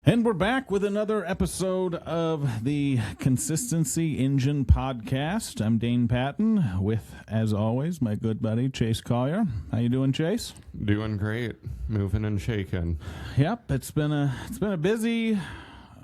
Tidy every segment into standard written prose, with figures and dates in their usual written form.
And we're back with another episode of the Consistency Engine podcast. I'm Dane Patton with, as always, my good buddy Chase Collier. How you doing, Chase? Doing great, moving and shaking. Yep, it's been a busy.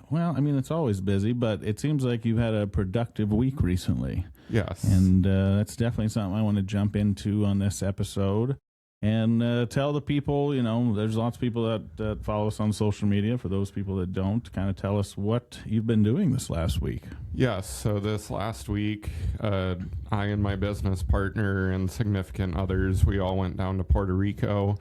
Well, I mean, it's always busy, but it seems like you've had a productive week recently. Yes, And that's definitely something I want to jump into on this episode. And tell the people, there's lots of people that follow us on social media. For those people that don't, kind of tell us what you've been doing this last week. yes. So this last week, I and my business partner and significant others, we all went down to Puerto Rico,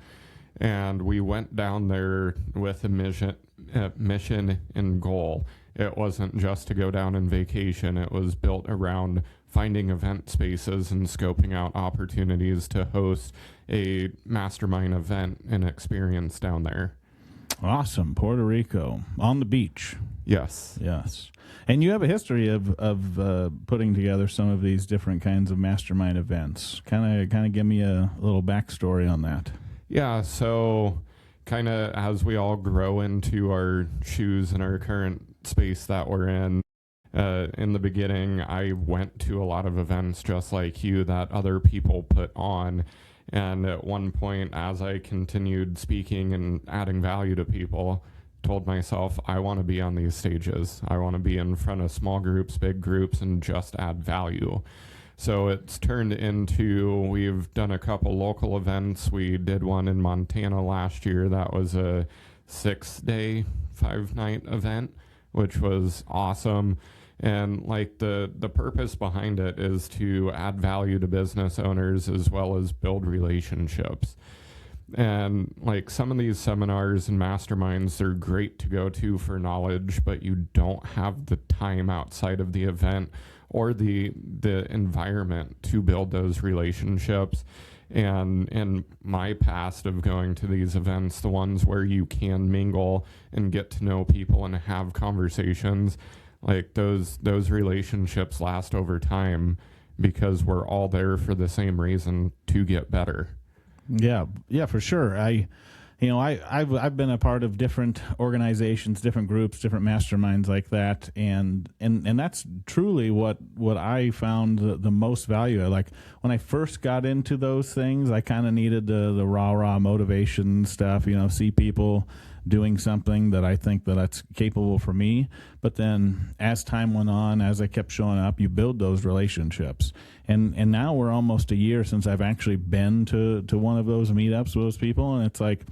and we went down there with a mission and goal. It wasn't just to go down and vacation. It was built around finding event spaces and scoping out opportunities to host a mastermind event and experience down there. Awesome. Puerto Rico on the beach. Yes. Yes. And you have a history of putting together some of these different kinds of mastermind events. Kind of give me a little backstory on that. Yeah, so kind of as we all grow into our shoes and our current space that we're in the beginning, I went to a lot of events just like you that other people put on. And at one point, as I continued speaking and adding value to people, told myself, I want to be on these stages. I want to be in front of small groups, big groups, and just add value. So it's turned into, we've done a couple local events. We did one in Montana last year. That was a 6-day, 5-night event, which was awesome. And like the purpose behind it is to add value to business owners as well as build relationships. And like some of these seminars and masterminds, they're great to go to for knowledge, but you don't have the time outside of the event or the environment to build those relationships. And in my past of going to these events, the ones where you can mingle and get to know people and have conversations, like those relationships last over time because we're all there for the same reason, to get better. Yeah, for sure. I've been a part of different organizations, different groups, different masterminds like that, and that's truly what I found the most value. Like when I first got into those things, I kind of needed the rah motivation stuff. See people doing something that I think that's capable for me. But then as time went on, as I kept showing up, you build those relationships. And now we're almost a year since I've actually been to one of those meetups with those people. And it's like,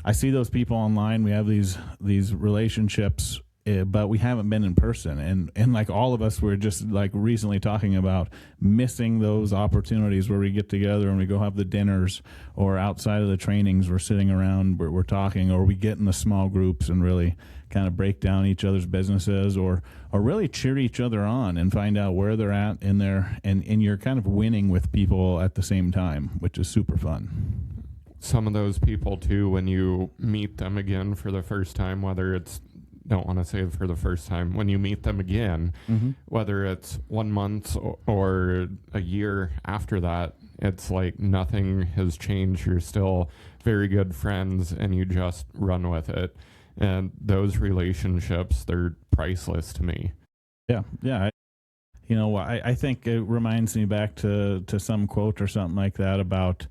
I see those people online. We have these relationships, but we haven't been in person. And like all of us, we're just like recently talking about missing those opportunities where we get together and we go have the dinners, or outside of the trainings, we're sitting around, we're talking, or we get in the small groups and really kind of break down each other's businesses, or really cheer each other on and find out where they're at in there. And you're kind of winning with people at the same time, which is super fun. Some of those people too, when you meet them again for the first time, whether it's, don't want to say for the first time, when you meet them again, whether it's 1 month or a year after that, it's like nothing has changed. You're still very good friends and you just run with it. And those relationships, they're priceless to me. Yeah. I think it reminds me back to some quote or something like that about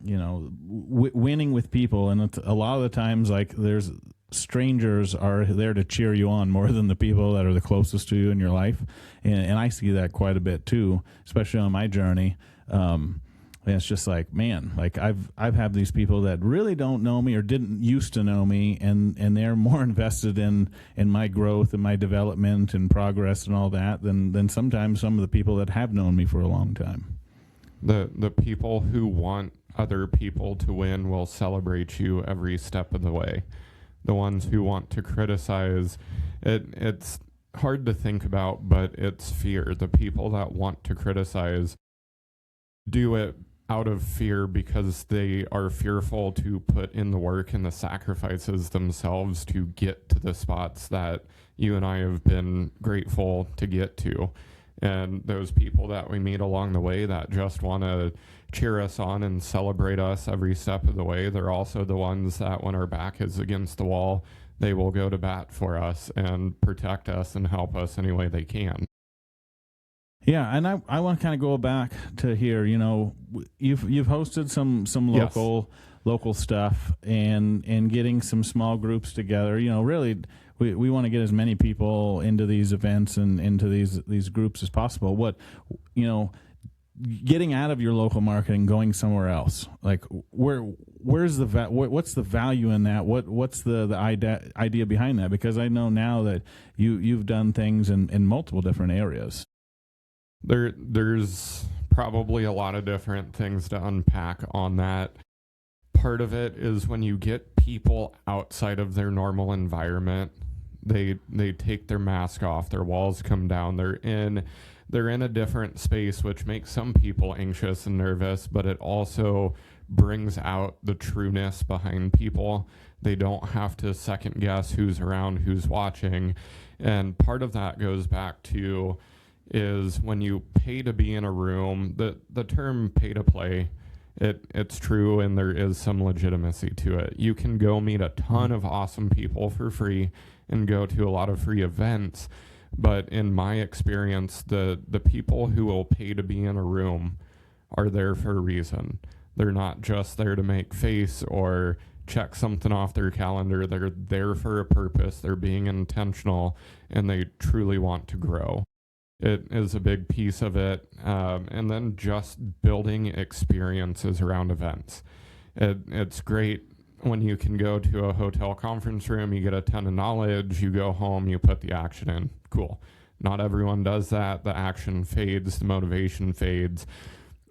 winning with people. And it's a lot of the times, like, there's strangers are there to cheer you on more than the people that are the closest to you in your life. And I see that quite a bit too, especially on my journey. And it's just like, man, like I've had these people that really don't know me or didn't used to know me, and they're more invested in my growth and my development and progress and all that than sometimes some of the people that have known me for a long time. The people who want other people to win will celebrate you every step of the way. The ones who want to criticize, it's hard to think about, but it's fear. The people that want to criticize do it out of fear because they are fearful to put in the work and the sacrifices themselves to get to the spots that you and I have been grateful to get to. And those people that we meet along the way that just want to cheer us on and celebrate us every step of the way, they're also the ones that when our back is against the wall, they will go to bat for us and protect us and help us any way they can. Yeah, and I want to kind of go back to here. You know, you've hosted some Yes. local stuff and getting some small groups together. You know, really, we want to get as many people into these events and into these groups as possible. What, you know, getting out of your local market and going somewhere else, like where's the what's the value in that? What's the idea behind that? Because I know now that you've done things in multiple different areas. There's probably a lot of different things to unpack on that. Part of it is when you get people outside of their normal environment, they take their mask off, their walls come down, they're in a different space, which makes some people anxious and nervous, but it also brings out the trueness behind people. They don't have to second guess who's around, who's watching. And part of that goes back to is when you pay to be in a room, the term pay to play, it's true, and there is some legitimacy to it. You can go meet a ton of awesome people for free and go to a lot of free events, but in my experience, the people who will pay to be in a room are there for a reason. They're not just there to make face or check something off their calendar. They're there for a purpose. They're being intentional, and they truly want to grow. It is a big piece of it. And then just building experiences around events. It's great when you can go to a hotel conference room, you get a ton of knowledge, you go home, you put the action in. Cool. Not everyone does that. The action fades, the motivation fades.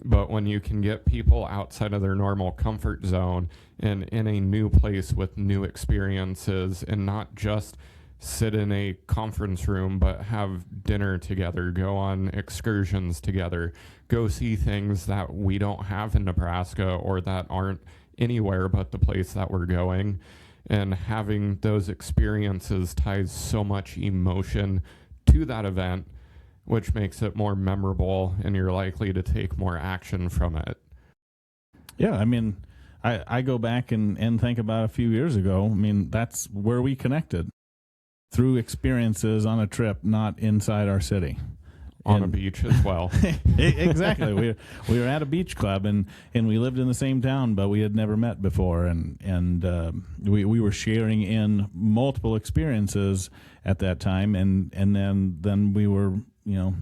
But when you can get people outside of their normal comfort zone and in a new place with new experiences, and not just sit in a conference room, but have dinner together, go on excursions together, go see things that we don't have in Nebraska or that aren't anywhere but the place that we're going. And having those experiences ties so much emotion to that event, which makes it more memorable, and you're likely to take more action from it. Yeah, I mean, I go back and think about a few years ago. I mean, that's where we connected, through experiences on a trip, not inside our city. On a beach as well. Exactly. We were at a beach club, and we lived in the same town, but we had never met before, and we were sharing in multiple experiences at that time, and then we were, you know,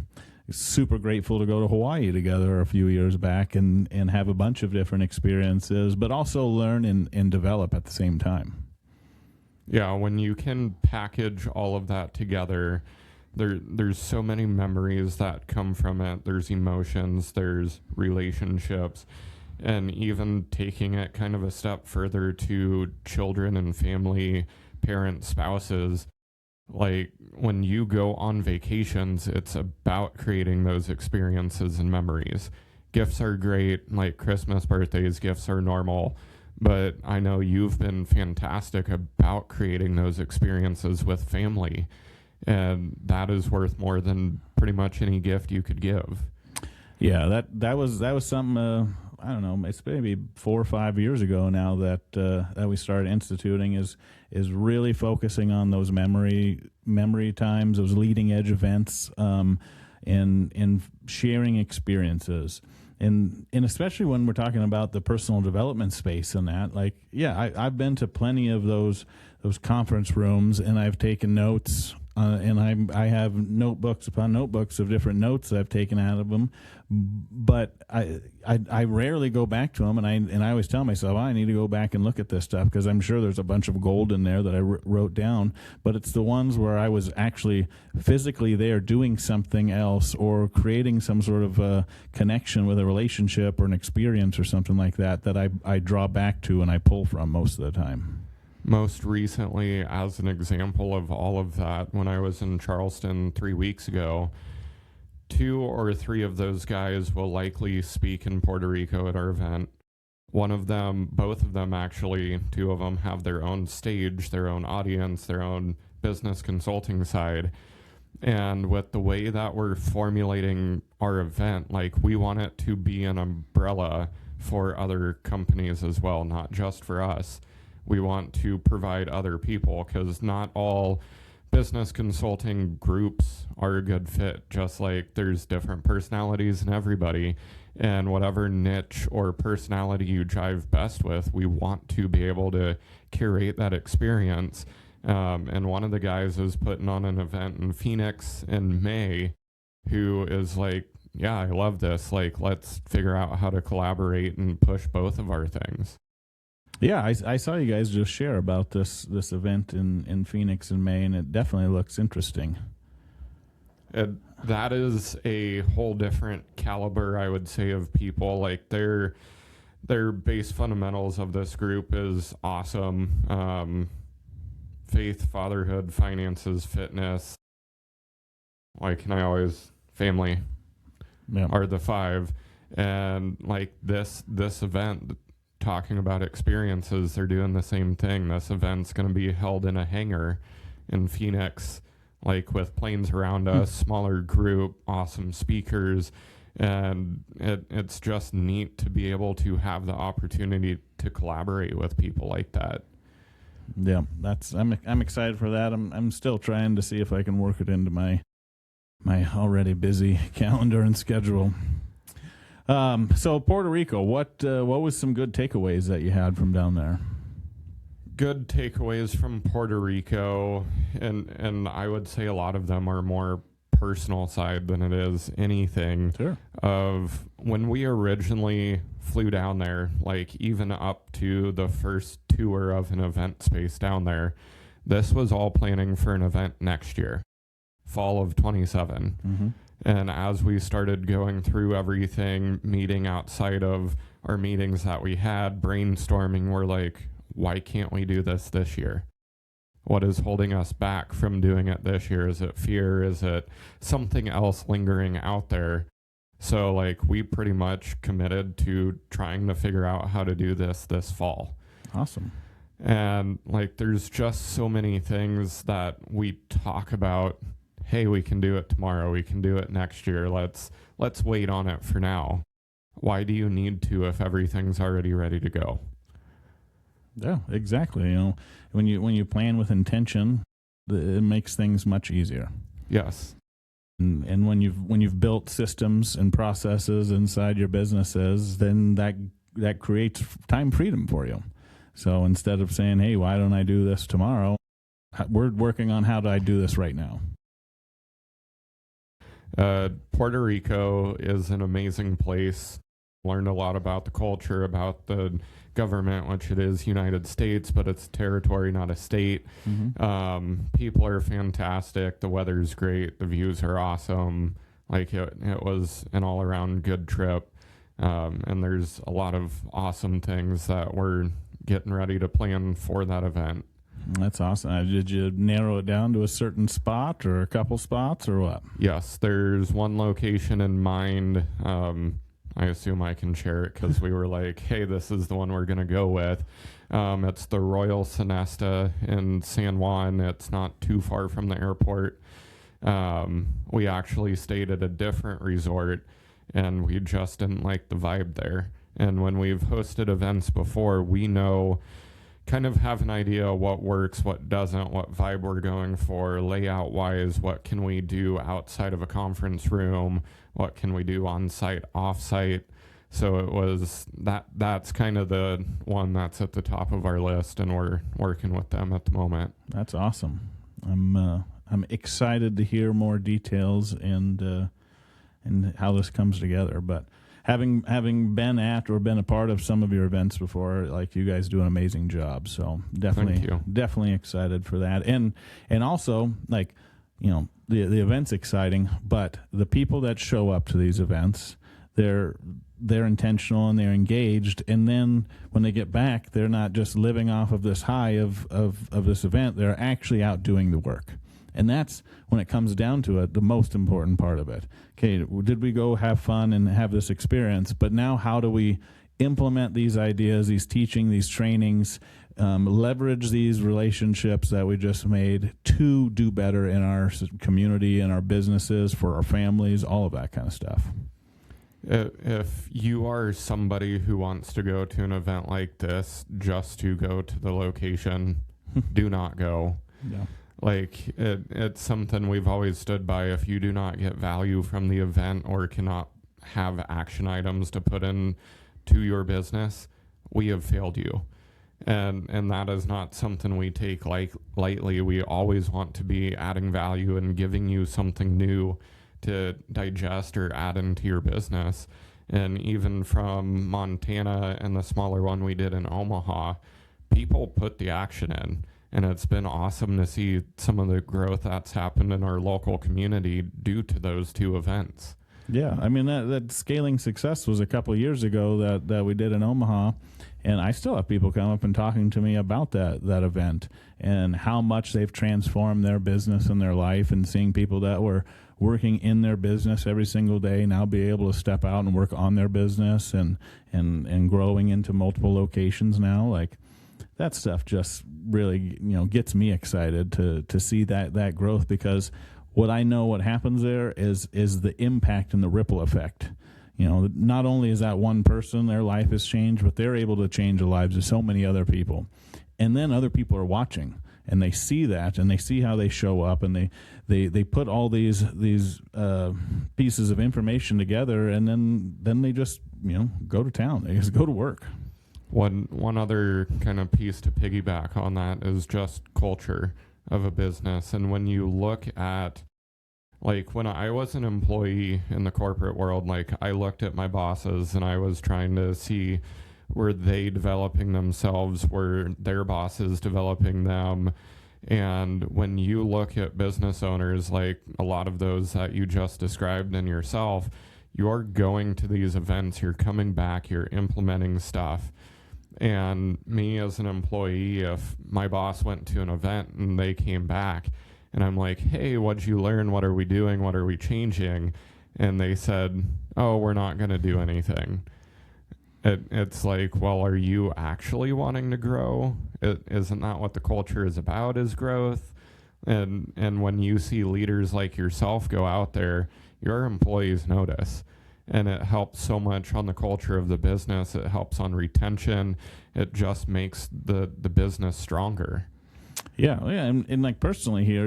super grateful to go to Hawaii together a few years back and have a bunch of different experiences, but also learn and develop at the same time. Yeah, when you can package all of that together, there's so many memories that come from it. There's emotions, there's relationships, and even taking it kind of a step further to children and family, parents, spouses. Like when you go on vacations, it's about creating those experiences and memories. Gifts are great, like Christmas, birthdays, gifts are normal. But I know you've been fantastic about creating those experiences with family, and that is worth more than pretty much any gift you could give. Yeah, that was something. I don't know. It's maybe 4 or 5 years ago now that we started instituting is really focusing on those memory times, those leading edge events, and sharing experiences. And especially when we're talking about the personal development space and that, like, yeah, I've been to plenty of those conference rooms, and I've taken notes, and I have notebooks upon notebooks of different notes that I've taken out of them. But I rarely go back to them, and I always tell myself, I need to go back and look at this stuff, because I'm sure there's a bunch of gold in there that I wrote down. But it's the ones where I was actually physically there doing something else, or creating some sort of connection with a relationship or an experience or something like that I draw back to and I pull from most of the time. Most recently, as an example of all of that, when I was in Charleston 3 weeks ago, 2 or 3 of those guys will likely speak in Puerto Rico at our event. One of them, both of them actually, 2 of them have their own stage, their own audience, their own business consulting side. And with the way that we're formulating our event, like, we want it to be an umbrella for other companies as well, not just for us. we want to provide other people, because not all business consulting groups are a good fit. Just like there's different personalities in everybody, and whatever niche or personality you jive best with, we want to be able to curate that experience. And one of the guys is putting on an event in Phoenix in May who is like, yeah, I love this. Like, let's figure out how to collaborate and push both of our things. Yeah, I saw you guys just share about this event in Phoenix in May, and it definitely looks interesting. That is a whole different caliber, I would say, of people. Like their base fundamentals of this group is awesome. Faith, fatherhood, finances, fitness. Why can I always family are the five. And like this event, talking about experiences, they're doing the same thing. This event's going to be held in a hangar in Phoenix, like with planes around us, smaller group, awesome speakers, and it's just neat to be able to have the opportunity to collaborate with people like that. Yeah, I'm excited for that. I'm still trying to see if I can work it into my already busy calendar and schedule. So Puerto Rico, what was some good takeaways that you had from down there? Good takeaways from Puerto Rico, and I would say a lot of them are more personal side than it is anything. Sure. Of when we originally flew down there, like even up to the first tour of an event space down there, this was all planning for an event next year, fall of 27. Mm-hmm. And as we started going through everything, meeting outside of our meetings that we had, brainstorming, we're like, why can't we do this year? What is holding us back from doing it this year? Is it fear? Is it something else lingering out there? So like we pretty much committed to trying to figure out how to do this fall. Awesome. And like there's just so many things that we talk about. Hey, we can do it tomorrow. We can do it next year. Let's wait on it for now. Why do you need to if everything's already ready to go? Yeah, exactly. You know, when you plan with intention, it makes things much easier. Yes. And when you've built systems and processes inside your businesses, then that creates time freedom for you. So instead of saying, "Hey, why don't I do this tomorrow?" we're working on how do I do this right now. Puerto Rico is an amazing place. Learned a lot about the culture, about the government, which it is United States, but it's a territory, not a state. Mm-hmm. People are fantastic. The weather's great. The views are awesome. Like it was an all-around good trip. And there's a lot of awesome things that we're getting ready to plan for that event. That's awesome. Did you narrow it down to a certain spot or a couple spots or what? Yes, there's one location in mind. I assume I can share it because we were like, hey, this is the one we're going to go with. It's the Royal Sonesta in San Juan. It's not too far from the airport. We actually stayed at a different resort, and we just didn't like the vibe there. And when we've hosted events before, we know, kind of have an idea what works, what doesn't, what vibe we're going for, layout wise, what can we do outside of a conference room, what can we do on site, off site. So it was that's kind of the one that's at the top of our list, and we're working with them at the moment. That's awesome. I'm excited to hear more details and how this comes together. But having been at or been a part of some of your events before, like, you guys do an amazing job. So definitely excited for that. And also, like, you know, the event's exciting, but the people that show up to these events, they're intentional and they're engaged. And then when they get back, they're not just living off of this high of this event. They're actually out doing the work. And that's, when it comes down to it, the most important part of it. Okay, did we go have fun and have this experience? But now how do we implement these ideas, these teaching, these trainings, leverage these relationships that we just made to do better in our community, in our businesses, for our families, all of that kind of stuff. If you are somebody who wants to go to an event like this just to go to the location, do not go. Yeah. Like it's something we've always stood by. If you do not get value from the event or cannot have action items to put in to your business, we have failed you. And that is not something we take lightly. We always want to be adding value and giving you something new to digest or add into your business. And even from Montana and the smaller one we did in Omaha, people put the action in. And it's been awesome to see some of the growth that's happened in our local community due to those two events. Yeah, I mean that scaling success was a couple of years ago that we did in Omaha, and I still have people come up and talking to me about that event and how much they've transformed their business and their life, and seeing people that were working in their business every single day now be able to step out and work on their business and growing into multiple locations now. Like, that stuff just really, gets me excited to see that growth, because what I know what happens there is the impact and the ripple effect. Not only is that one person, their life has changed, but they're able to change the lives of so many other people. And then other people are watching, and they see that, and they see how they show up, and they put all these pieces of information together, and then they just, go to town. They just go to work. One other kind of piece to piggyback on that is just culture of a business. And when you look at, like, when I was an employee in the corporate world, like, I looked at my bosses and I was trying to see, were they developing themselves? Were their bosses developing them? And when you look at business owners, like a lot of those that you just described in yourself, you're going to these events, you're coming back, you're implementing stuff. And me as an employee, if my boss went to an event and they came back and I'm like, hey, what'd you learn? What are we doing? What are we changing? And they said, oh, we're not going to do anything. It's like, well, are you actually wanting to grow? Isn't that what the culture is about, is growth? And when you see leaders like yourself go out there, your employees notice. And it helps so much on the culture of the business. It helps on retention. It just makes the business stronger. Yeah, and like personally here,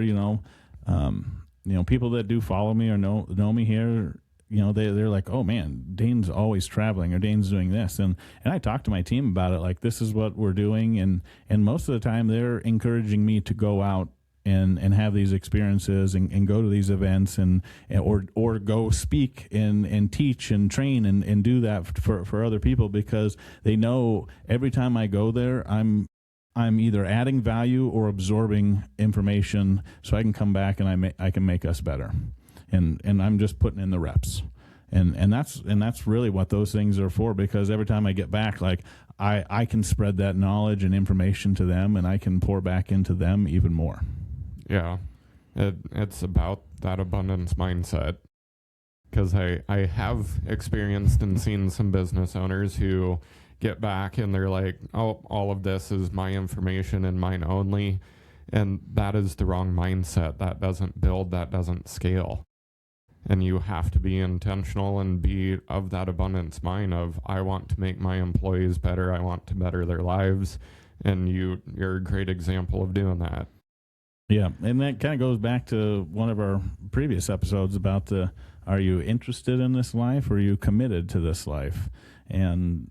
people that do follow me or know me here, they're like, oh man, Dane's always traveling, or Dane's doing this, and I talk to my team about it, like, this is what we're doing, and most of the time they're encouraging me to go out and have these experiences and go to these events or go speak and teach and train and do that for other people, because they know every time I go there, I'm either adding value or absorbing information, so I can come back and I can make us better, and I'm just putting in the reps, and that's really what those things are for, because every time I get back, like, I can spread that knowledge and information to them, and I can pour back into them even more. Yeah, it's about that abundance mindset, because I have experienced and seen some business owners who get back and they're like, oh, all of this is my information and mine only, and that is the wrong mindset. That doesn't build, that doesn't scale. And you have to be intentional and be of that abundance mind of, I want to make my employees better, I want to better their lives, and you're a great example of doing that. Yeah, and that kind of goes back to one of our previous episodes about are you interested in this life, or are you committed to this life? And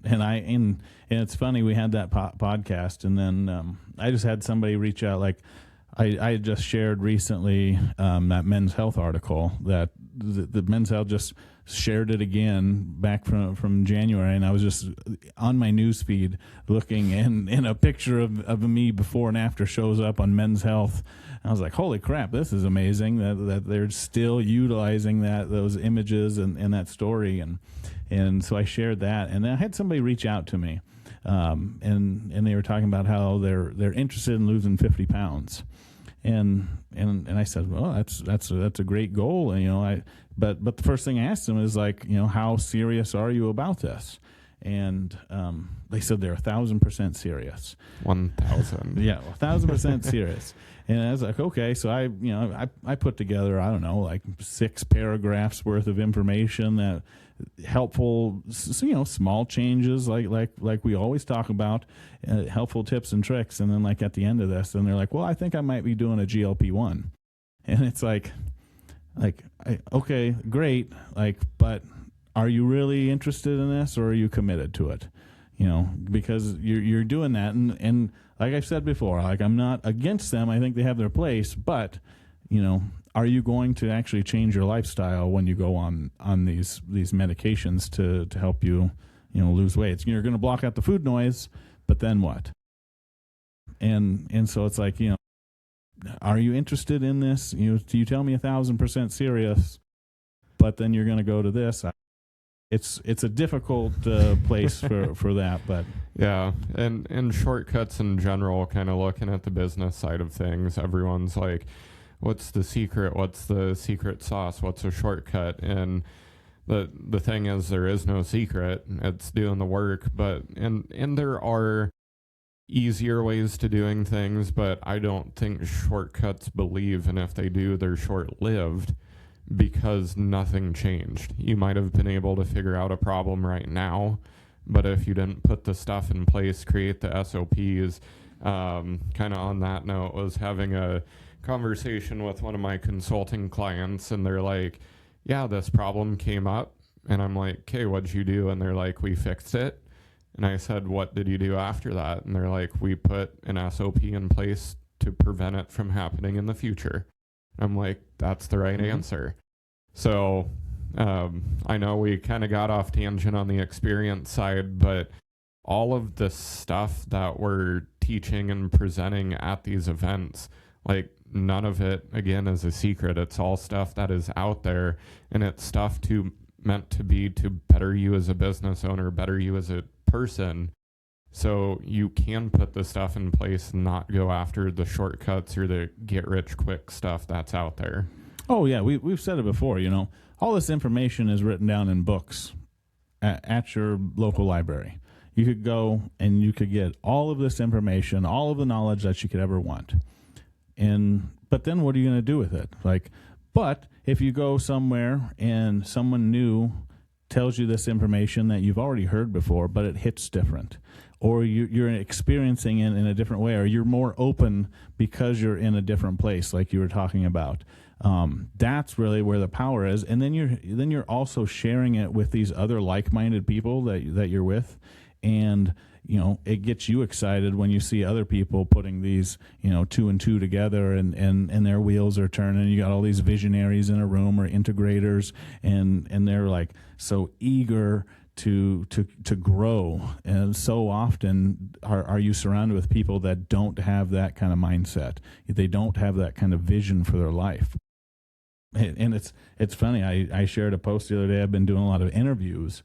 it's funny, we had that podcast, and then I just had somebody reach out, like, I had just shared recently that Men's Health article that the Men's Health just shared it again back from January, and I was just on my news feed looking, and a picture of me before and after shows up on Men's Health. And I was like, holy crap, this is amazing that they're still utilizing those images and that story, and so I shared that, and then I had somebody reach out to me, and they were talking about how they're interested in losing 50 pounds. And I said, well, that's a great goal. And, but the first thing I asked them is, like, how serious are you about this? and they said they're 1,000% serious. 1,000. Yeah, 1,000% serious. And I was like, okay, so I put together, I don't know, like 6 paragraphs worth of information that helpful, small changes like we always talk about, helpful tips and tricks. And then like at the end of this, and they're like, well, I think I might be doing a GLP-1. And it's okay, great. But are you really interested in this, or are you committed to it? Because you're doing that. And like I've said before, like I'm not against them. I think they have their place, but are you going to actually change your lifestyle when you go on these medications to help you, lose weight? You're going to block out the food noise, but then what? And so it's like, are you interested in this? You tell me 1,000% serious, but then you're going to go to this. It's a difficult place for that, but yeah, and shortcuts in general, kind of looking at the business side of things, everyone's like, what's the secret? What's the secret sauce? What's a shortcut? And the thing is, there is no secret. It's doing the work, but and there are easier ways to doing things, but I don't think shortcuts believe, and if they do, they're short-lived because nothing changed. You might have been able to figure out a problem right now, but if you didn't put the stuff in place, create the SOPs, kind of on that note, was having a conversation with one of my consulting clients, and they're like, yeah, this problem came up, and I'm like, okay, what'd you do? And they're like, we fixed it. And I said, what did you do after that? And they're like, we put an SOP in place to prevent it from happening in the future. I'm like, that's the right answer. So I know we kind of got off tangent on the experience side, but all of the stuff that we're teaching and presenting at these events, like none of it, again, is a secret. It's all stuff that is out there, and it's stuff meant to be to better you as a business owner, better you as a person. So you can put the stuff in place and not go after the shortcuts or the get-rich-quick stuff that's out there. Oh, yeah. We've said it before, all this information is written down in books at your local library. You could go and you could get all of this information, all of the knowledge that you could ever want. But then what are you going to do with it? But if you go somewhere and someone new tells you this information that you've already heard before, but it hits different, or you're experiencing it in a different way, or you're more open because you're in a different place, like you were talking about. That's really where the power is. And then you're also sharing it with these other like-minded people that you're with, and it gets you excited when you see other people putting these 2 and 2 together, and their wheels are turning. You got all these visionaries in a room, or integrators, and they're like so eager to grow. And so often are you surrounded with people that don't have that kind of mindset. They don't have that kind of vision for their life. And it's funny. I shared a post the other day. I've been doing a lot of interviews,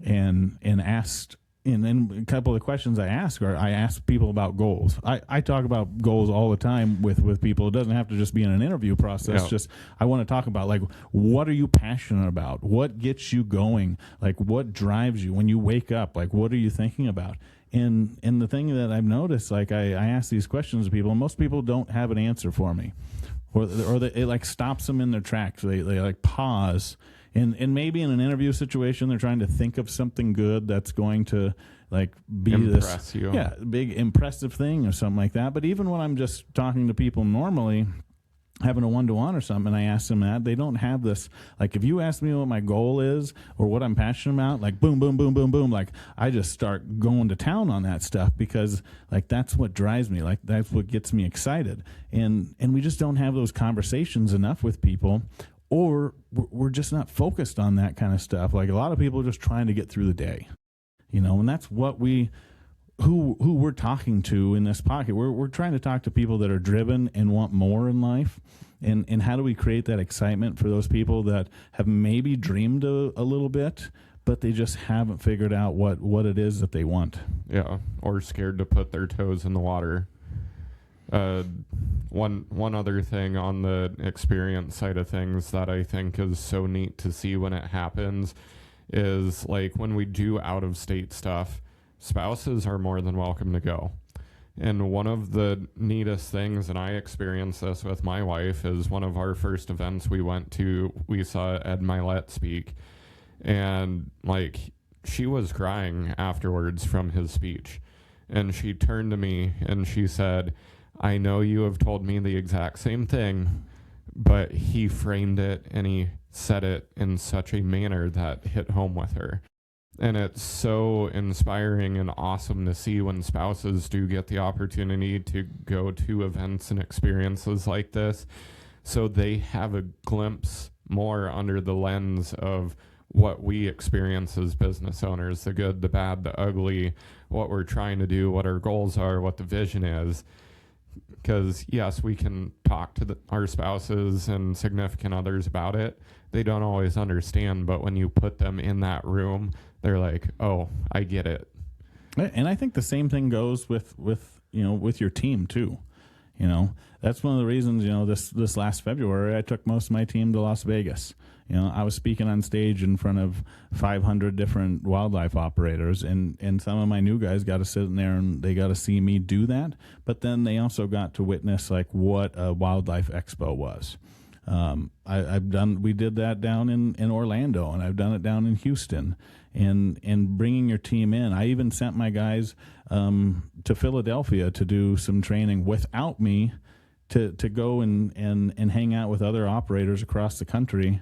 and asked. And then a couple of the questions I ask people about goals. I talk about goals all the time with people. It doesn't have to just be in an interview process. Yeah. Just I want to talk about, what are you passionate about? What gets you going? What drives you when you wake up? What are you thinking about? And the thing that I've noticed, I ask these questions to people, and most people don't have an answer for me. Or it stops them in their tracks. They pause. And maybe in an interview situation, they're trying to think of something good that's going to be impress you. Yeah, big impressive thing or something like that. But even when I'm just talking to people normally, having a one-to-one or something, and I ask them that, they don't have this. If you ask me what my goal is or what I'm passionate about, boom, boom, boom, boom, boom, I just start going to town on that stuff, because that's what drives me. That's what gets me excited. And we just don't have those conversations enough with people. Or we're just not focused on that kind of stuff. A lot of people are just trying to get through the day, and that's what who we're talking to in this pocket. We're trying to talk to people that are driven and want more in life. And how do we create that excitement for those people that have maybe dreamed a little bit, but they just haven't figured out what it is that they want. Yeah, or scared to put their toes in the water. One other thing on the experience side of things that I think is so neat to see when it happens is like when we do out of state stuff, spouses are more than welcome to go. And one of the neatest things, and I experienced this with my wife, is one of our first events we went to, we saw Ed Milet speak. And like, she was crying afterwards from his speech. And she turned to me and she said, I know you have told me the exact same thing, but he framed it and he said it in such a manner that hit home with her. And it's so inspiring and awesome to see when spouses do get the opportunity to go to events and experiences like this, so they have a glimpse more under the lens of what we experience as business owners, the good, the bad, the ugly, what we're trying to do, what our goals are, what the vision is. Because yes, we can talk to our spouses and significant others about it. They don't always understand, but when you put them in that room, they're like, oh, I get it. And I think the same thing goes with your team too. That's one of the reasons, this last February, I took most of my team to Las Vegas. I was speaking on stage in front of 500 different wildlife operators, and some of my new guys got to sit in there and they got to see me do that. But then they also got to witness like what a wildlife expo was. We did that down in Orlando, and I've done it down in Houston, and bringing your team in. I even sent my guys to Philadelphia to do some training without me, to go and hang out with other operators across the country.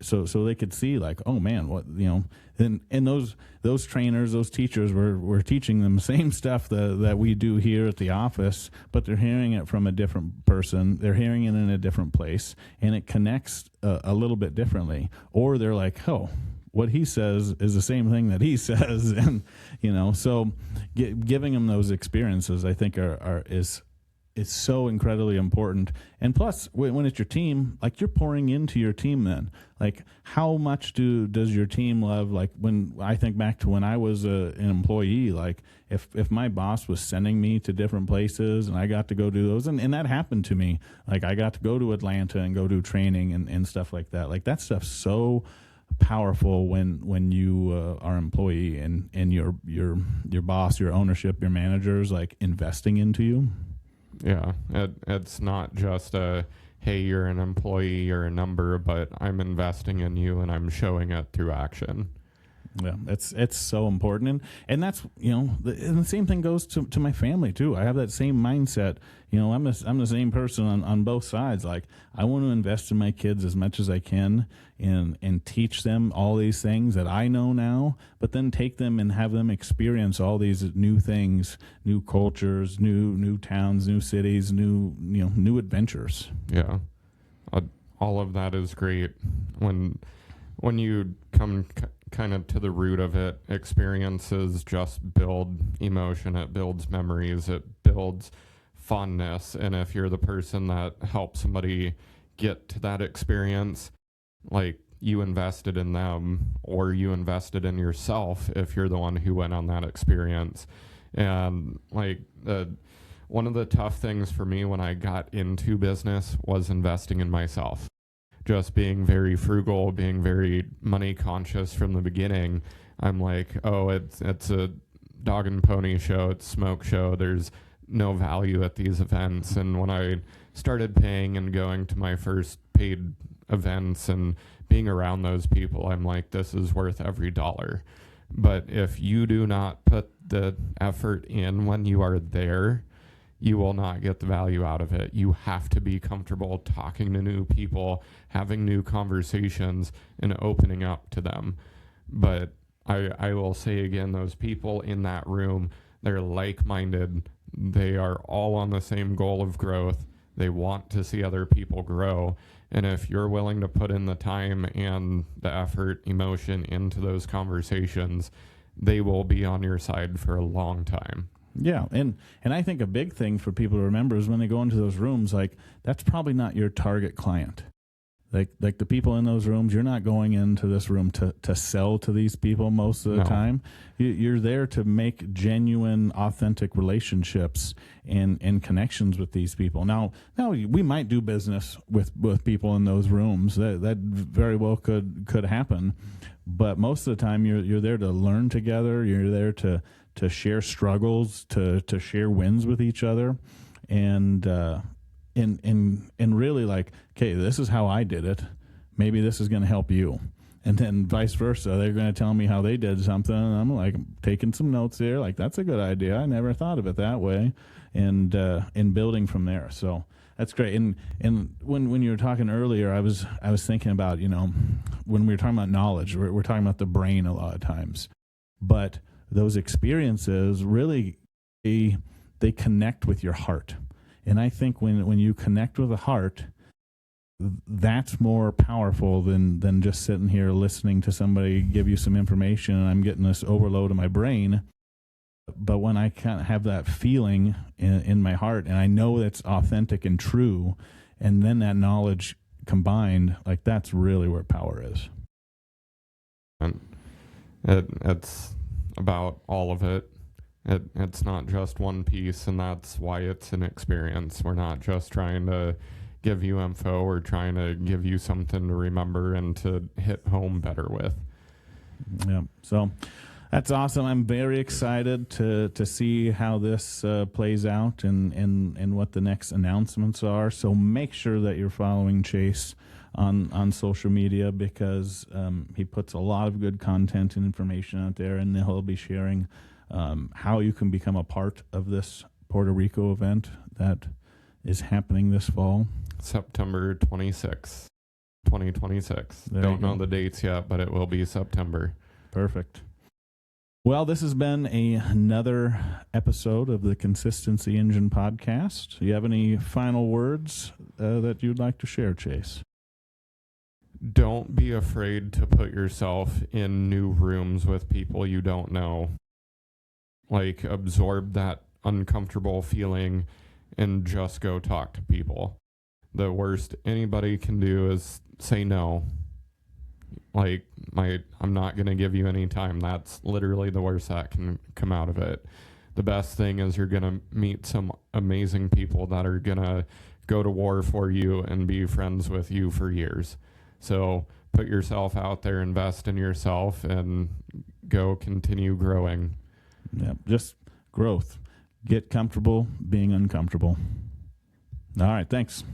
So they could see like, oh man, what, and those trainers, those teachers were teaching them the same stuff that we do here at the office, but they're hearing it from a different person. They're hearing it in a different place, and it connects a little bit differently. Or they're like, oh, what he says is the same thing that he says. And, so giving them those experiences, I think is so incredibly important. And plus, when it's your team, like, you're pouring into your team then. Like, how much does your team love, like, when I think back to when I was an employee, like, if my boss was sending me to different places and I got to go do those, and that happened to me. Like, I got to go to Atlanta and go do training and stuff like that. Like, that stuff's so powerful when you are an employee and your boss, your ownership, your managers, like, investing into you. Yeah, it's not just hey, you're an employee, you're a number, but I'm investing in you and I'm showing it through action. Yeah, it's so important, and that's and the same thing goes to my family too. I have that same mindset. I'm the same person on both sides. Like, I want to invest in my kids as much as I can, and teach them all these things that I know now, but then take them and have them experience all these new things, new cultures, new towns, new cities, new adventures. Yeah, all of that is great when you come kind of to the root of it. Experiences just build emotion, it builds memories, it builds fondness. And if you're the person that helps somebody get to that experience, like, you invested in them, or you invested in yourself if you're the one who went on that experience. And like, one of the tough things for me when I got into business was investing in myself. Just being very frugal, being very money conscious from the beginning. I'm like, oh, it's a dog and pony show, it's a smoke show, there's no value at these events. And when I started paying and going to my first paid events and being around those people, I'm like, this is worth every dollar. But if you do not put the effort in when you are there, you will not get the value out of it. You have to be comfortable talking to new people, having new conversations, and opening up to them. But I will say again, those people in that room, they're like-minded. They are all on the same goal of growth. They want to see other people grow. And if you're willing to put in the time and the effort, emotion into those conversations, they will be on your side for a long time. Yeah, and I think a big thing for people to remember is when they go into those rooms, like, that's probably not your target client. Like the people in those rooms, you're not going into this room to sell to these people most of the No. time. You're there to make genuine, authentic relationships and connections with these people. Now we might do business with people in those rooms. That very well could happen. But most of the time, you're there to learn together. You're there to share struggles, to share wins with each other, and really like, okay, this is how I did it. Maybe this is going to help you. And then vice versa. They're going to tell me how they did something, and I'm like taking some notes here. Like, that's a good idea. I never thought of it that way, and building from there. So that's great. And when you were talking earlier, I was thinking about, when we were talking about knowledge, we're talking about the brain a lot of times, but those experiences really they connect with your heart. And I think when you connect with the heart, that's more powerful than just sitting here listening to somebody give you some information and I'm getting this overload in my brain. But when I kind of have that feeling in my heart and I know that's authentic and true, and then that knowledge combined, like, that's really where power is. And it's about all of it. It's not just one piece, and that's why it's an experience. We're not just trying to give you info. We're trying to give you something to remember and to hit home better with. Yeah. So that's awesome. I'm very excited to see how this plays out and what the next announcements are. So make sure that you're following Chase on social media, because he puts a lot of good content and information out there, and he'll be sharing how you can become a part of this Puerto Rico event that is happening this fall. September 26th, 2026. Don't know the dates yet, but it will be September. Perfect. Well, this has been another episode of the Consistency Engine podcast. Do you have any final words that you'd like to share, Chase? Don't be afraid to put yourself in new rooms with people you don't know. Like, absorb that uncomfortable feeling and just go talk to people. The worst anybody can do is say no. Like, I'm not going to give you any time. That's literally the worst that can come out of it. The best thing is you're going to meet some amazing people that are going to go to war for you and be friends with you for years. So put yourself out there, invest in yourself, and go continue growing. Yeah, just growth. Get comfortable being uncomfortable. All right, thanks.